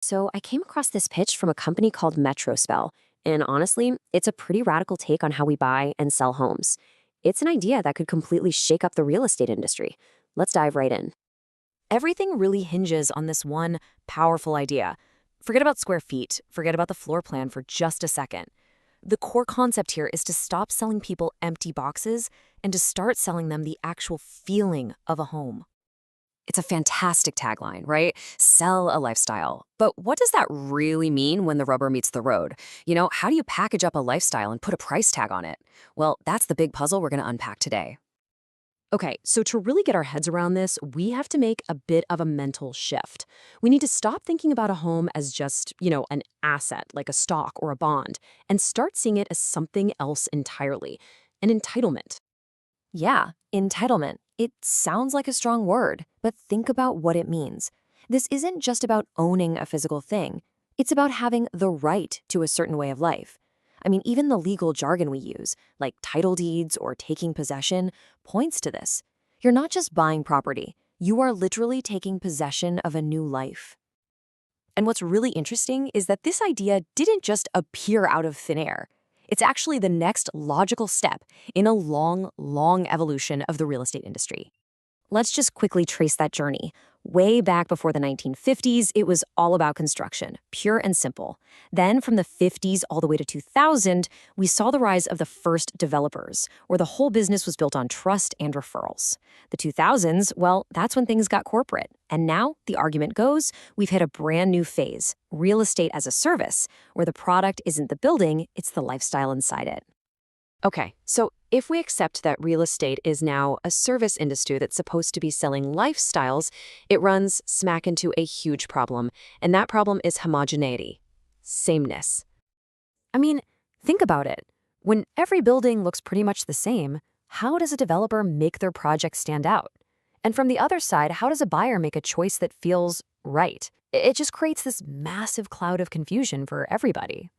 So I came across this pitch from a company called Spell, and honestly, it's a pretty radical take on how we buy and sell homes. It's an idea that could completely shake up the real estate industry. Let's dive right in. Everything really hinges on this one powerful idea. Forget about square feet, forget about the floor plan for just a second. The core concept here is to stop selling people empty boxes and to start selling them the actual feeling of a home. It's a fantastic tagline, right? Sell a lifestyle. But what does that really mean when the rubber meets the road? How do you package up a lifestyle and put a price tag on it? Well, that's the big puzzle we're going to unpack today. Okay, so to really get our heads around this, we have to make a bit of a mental shift. We need to stop thinking about a home as just, an asset, like a stock or a bond, and start seeing it as something else entirely, an entitlement. Yeah, entitlement. It sounds like a strong word, but think about what it means. This isn't just about owning a physical thing. It's about having the right to a certain way of life. I mean, even the legal jargon we use, like title deeds or taking possession, points to this. You're not just buying property. You are literally taking possession of a new life. And what's really interesting is that this idea didn't just appear out of thin air. It's actually the next logical step in a long, long evolution of the real estate industry. Let's just quickly trace that journey. Way back before the 1950s, it was all about construction, pure and simple. Then from the 50s all the way to 2000, we saw the rise of the first developers, where the whole business was built on trust and referrals. The 2000s, well, that's when things got corporate. And now, the argument goes, we've hit a brand new phase, real estate as a service, where the product isn't the building, it's the lifestyle inside it. Okay, so if we accept that real estate is now a service industry that's supposed to be selling lifestyles, it runs smack into a huge problem, and that problem is homogeneity, sameness. I mean, think about it. When every building looks pretty much the same, how does a developer make their project stand out? And from the other side, how does a buyer make a choice that feels right? It just creates this massive cloud of confusion for everybody.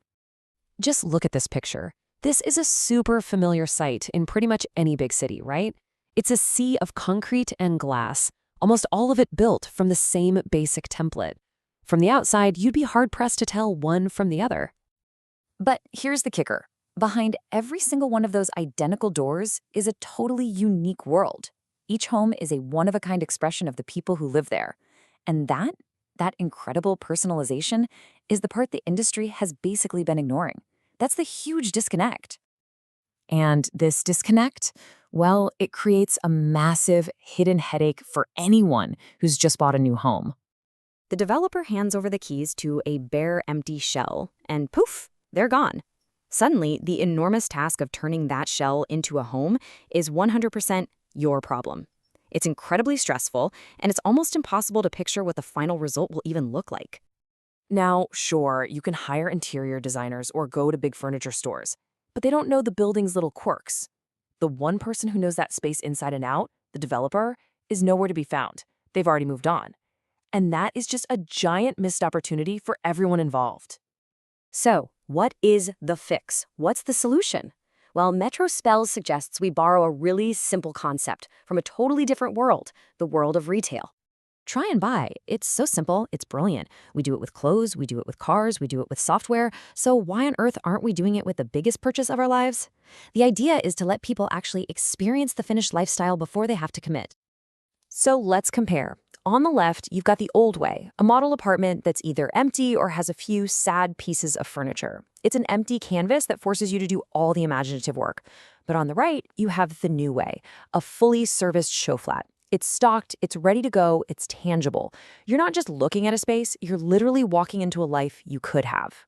Just look at this picture. This is a super familiar sight in pretty much any big city, right? It's a sea of concrete and glass, almost all of it built from the same basic template. From the outside, you'd be hard-pressed to tell one from the other. But here's the kicker. Behind every single one of those identical doors is a totally unique world. Each home is a one-of-a-kind expression of the people who live there. And that incredible personalization is the part the industry has basically been ignoring. That's the huge disconnect. And this disconnect, well, it creates a massive hidden headache for anyone who's just bought a new home. The developer hands over the keys to a bare, empty shell, and poof, they're gone. Suddenly, the enormous task of turning that shell into a home is 100% your problem. It's incredibly stressful, and it's almost impossible to picture what the final result will even look like. Now, sure, you can hire interior designers or go to big furniture stores, but they don't know the building's little quirks. The one person who knows that space inside and out, the developer, is nowhere to be found. They've already moved on. And that is just a giant missed opportunity for everyone involved. So, what is the fix? What's the solution? Well, Spell suggests we borrow a really simple concept from a totally different world, the world of retail. Try and buy. It's so simple, it's brilliant. We do it with clothes, we do it with cars, we do it with software. So why on earth aren't we doing it with the biggest purchase of our lives? The idea is to let people actually experience the finished lifestyle before they have to commit. So let's compare. On the left, you've got the old way, a model apartment that's either empty or has a few sad pieces of furniture. It's an empty canvas that forces you to do all the imaginative work. But on the right, you have the new way, a fully serviced show flat. It's stocked, it's ready to go, it's tangible. You're not just looking at a space, you're literally walking into a life you could have.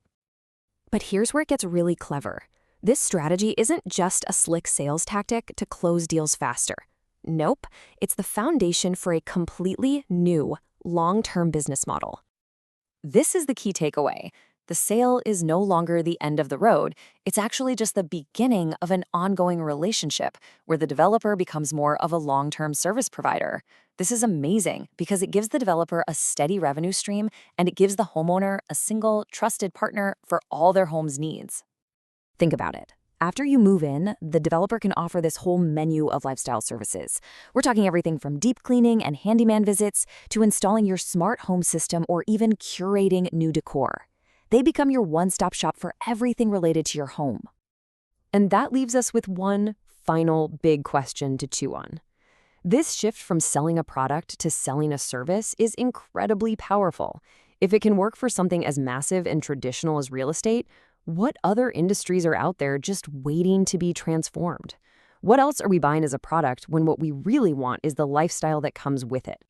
But here's where it gets really clever. This strategy isn't just a slick sales tactic to close deals faster. Nope, it's the foundation for a completely new, long-term business model. This is the key takeaway. The sale is no longer the end of the road. It's actually just the beginning of an ongoing relationship where the developer becomes more of a long-term service provider. This is amazing because it gives the developer a steady revenue stream and it gives the homeowner a single, trusted partner for all their home's needs. Think about it. After you move in, the developer can offer this whole menu of lifestyle services. We're talking everything from deep cleaning and handyman visits to installing your smart home system or even curating new decor. They become your one-stop shop for everything related to your home. And that leaves us with one final big question to chew on. This shift from selling a product to selling a service is incredibly powerful. If it can work for something as massive and traditional as real estate, what other industries are out there just waiting to be transformed? What else are we buying as a product when what we really want is the lifestyle that comes with it?